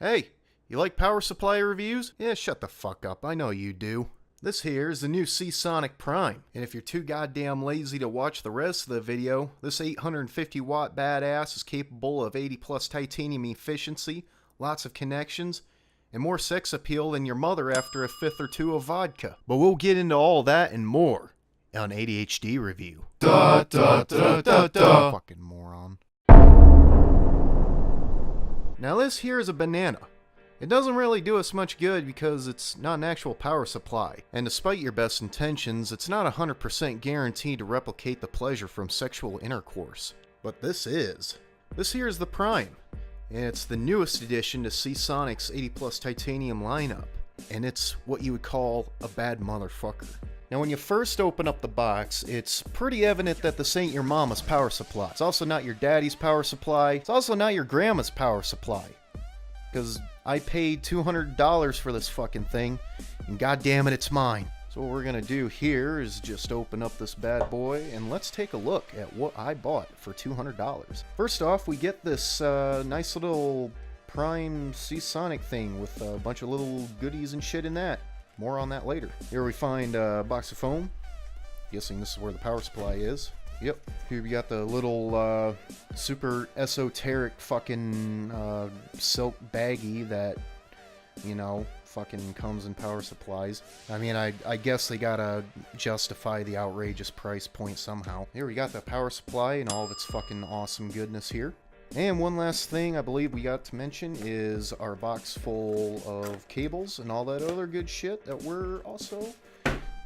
Hey, you like power supply reviews? Yeah, shut the fuck up, I know you do. This here is the new Seasonic Prime, and if you're too goddamn lazy to watch the rest of the video, this 850 watt badass is capable of 80 plus titanium efficiency, lots of connections, and more sex appeal than your mother after a fifth or two of vodka. But we'll get into all that and more on ADHD review. Da da da da da. Fucking moron. Now this here is a banana. It doesn't really do us much good because it's not an actual power supply, and despite your best intentions, it's not 100% guaranteed to replicate the pleasure from sexual intercourse. But this is. This here is the Prime, and it's the newest addition to Seasonic's 80 plus titanium lineup, and it's what you would call a bad motherfucker. Now when you first open up the box, it's pretty evident that this ain't your mama's power supply. It's also not your daddy's power supply. It's also not your grandma's power supply. Because I paid $200 for this fucking thing, and goddammit it's mine. So what we're gonna do here is just open up this bad boy, and let's take a look at what I bought for $200. First off, we get this nice little Prime Seasonic thing with a bunch of little goodies and shit in that. More on that later. Here we find a box of foam. Guessing this is where the power supply is. Yep. Here we got the little super esoteric fucking silk baggie that, you know, fucking comes in power supplies. I mean, I guess they gotta justify the outrageous price point somehow. Here we got the power supply and all of its fucking awesome goodness here. And one last thing I believe we got to mention is our box full of cables and all that other good shit that we're also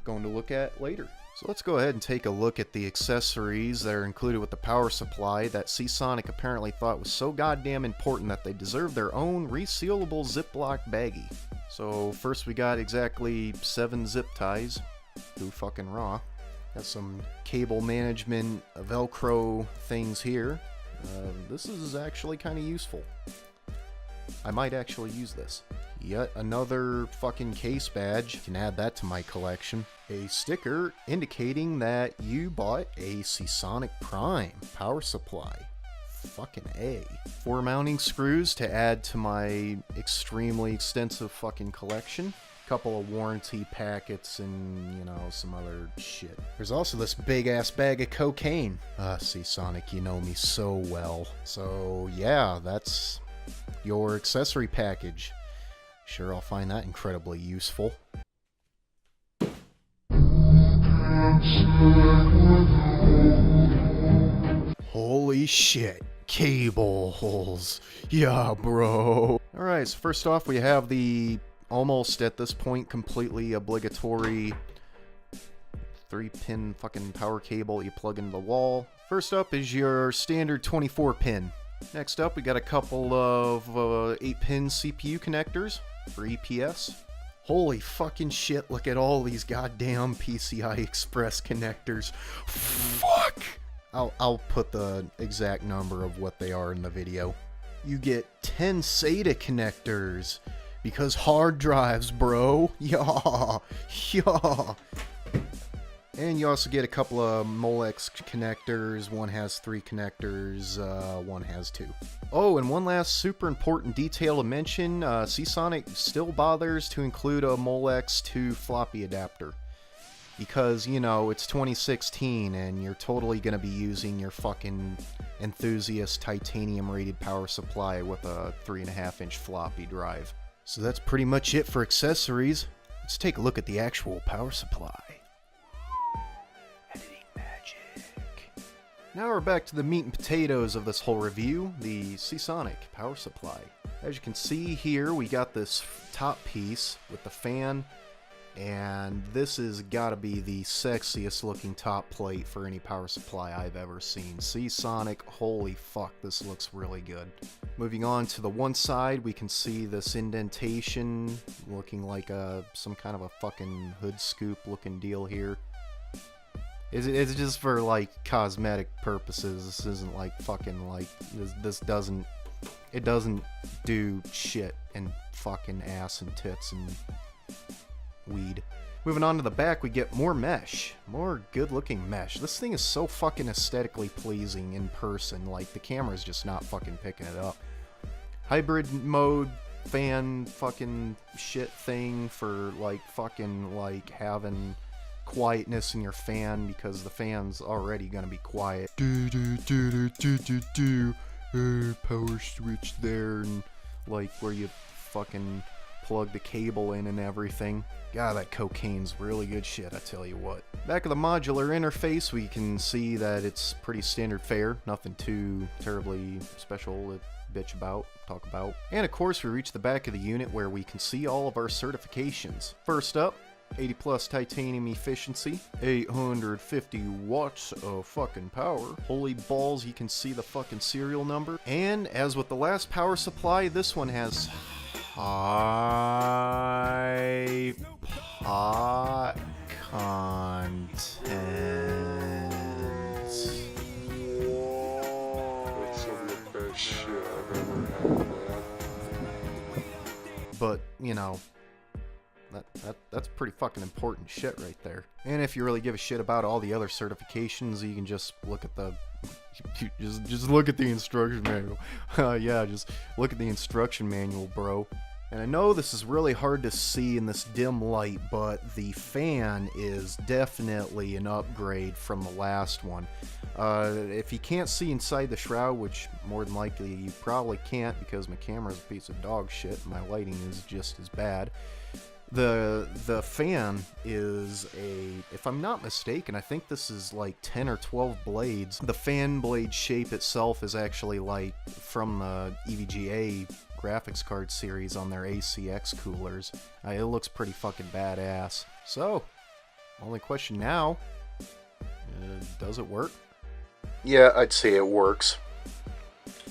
going to look at later. So let's go ahead and take a look at the accessories that are included with the power supply that Seasonic apparently thought was so goddamn important that they deserve their own resealable Ziploc baggie. So first we got exactly 7 zip ties. Who fucking raw. Got some cable management Velcro things here. This is actually kind of useful. I might actually use this. Yet another fucking case badge. Can add that to my collection. A sticker indicating that you bought a Seasonic Prime power supply. Fucking A. 4 mounting screws to add to my extremely extensive fucking collection. Couple of warranty packets and, you know, some other shit. There's also this big ass bag of cocaine. Seasonic, you know me so well. So yeah, that's your accessory package. Sure, I'll find that incredibly useful. Holy shit, cables. Yeah, bro. Alright, so first off we have the almost at this point completely obligatory 3-pin fucking power cable you plug into the wall. First up is your standard 24 pin. Next up we got a couple of 8-pin CPU connectors for EPS. Holy fucking shit, look at all these goddamn PCI Express connectors. Fuck! I'll put the exact number of what they are in the video. You get 10 SATA connectors. Because hard drives, bro. Yeah. Yeah. And you also get a couple of Molex connectors. One has 3 connectors, one has 2. Oh, and one last super important detail to mention. Seasonic still bothers to include a Molex to floppy adapter. Because, you know, it's 2016 and you're totally going to be using your fucking enthusiast titanium rated power supply with a 3.5-inch floppy drive. So that's pretty much it for accessories. Let's take a look at the actual power supply. Editing magic. Now we're back to the meat and potatoes of this whole review, the Seasonic power supply. As you can see here, we got this top piece with the fan, and this has got to be the sexiest looking top plate for any power supply I've ever seen. Seasonic, holy fuck, this looks really good. Moving on to the one side, we can see this indentation looking like some kind of a fucking hood scoop looking deal here. It's just for like cosmetic purposes. This isn't like fucking like this doesn't do shit in fucking ass and tits and weed. Moving on to the back, we get more mesh. More good-looking mesh. This thing is so fucking aesthetically pleasing in person. Like, the camera's just not fucking picking it up. Hybrid mode fan fucking shit thing for like fucking like having quietness in your fan because the fan's already gonna be quiet. Power switch there, and like where you fucking plug the cable in and everything. God, that cocaine's really good shit, I tell you what. Back of the modular interface, we can see that it's pretty standard fare. Nothing too terribly special to bitch about, talk about. And of course, we reach the back of the unit where we can see all of our certifications. First up, 80 plus titanium efficiency, 850 watts of fucking power. Holy balls, you can see the fucking serial number. And as with the last power supply, this one has high pot content. That's some of the best shit I've ever had, man. But, you know, that's pretty fucking important shit right there. And if you really give a shit about all the other certifications, you can just look at the just look at the instruction manual. Yeah, just look at the instruction manual, bro. And I know this is really hard to see in this dim light, but the fan is definitely an upgrade from the last one. If you can't see inside the shroud, which more than likely you probably can't because my camera's a piece of dog shit and my lighting is just as bad. The fan is if I'm not mistaken, I think this is like 10 or 12 blades. The fan blade shape itself is actually like from the EVGA graphics card series on their ACX coolers. It looks pretty fucking badass. So, only question now, does it work? Yeah, I'd say it works.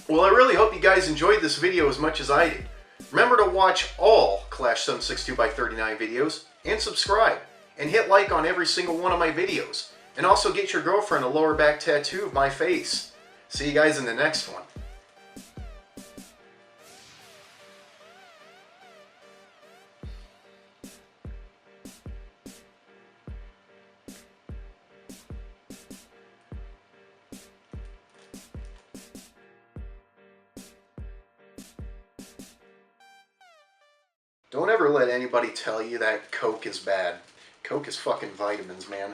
Well, I really hope you guys enjoyed this video as much as I did. Remember to watch all Clash 762x39 videos, and subscribe, and hit like on every single one of my videos. And also get your girlfriend a lower back tattoo of my face. See you guys in the next one. Don't ever let anybody tell you that Coke is bad. Coke is fucking vitamins, man.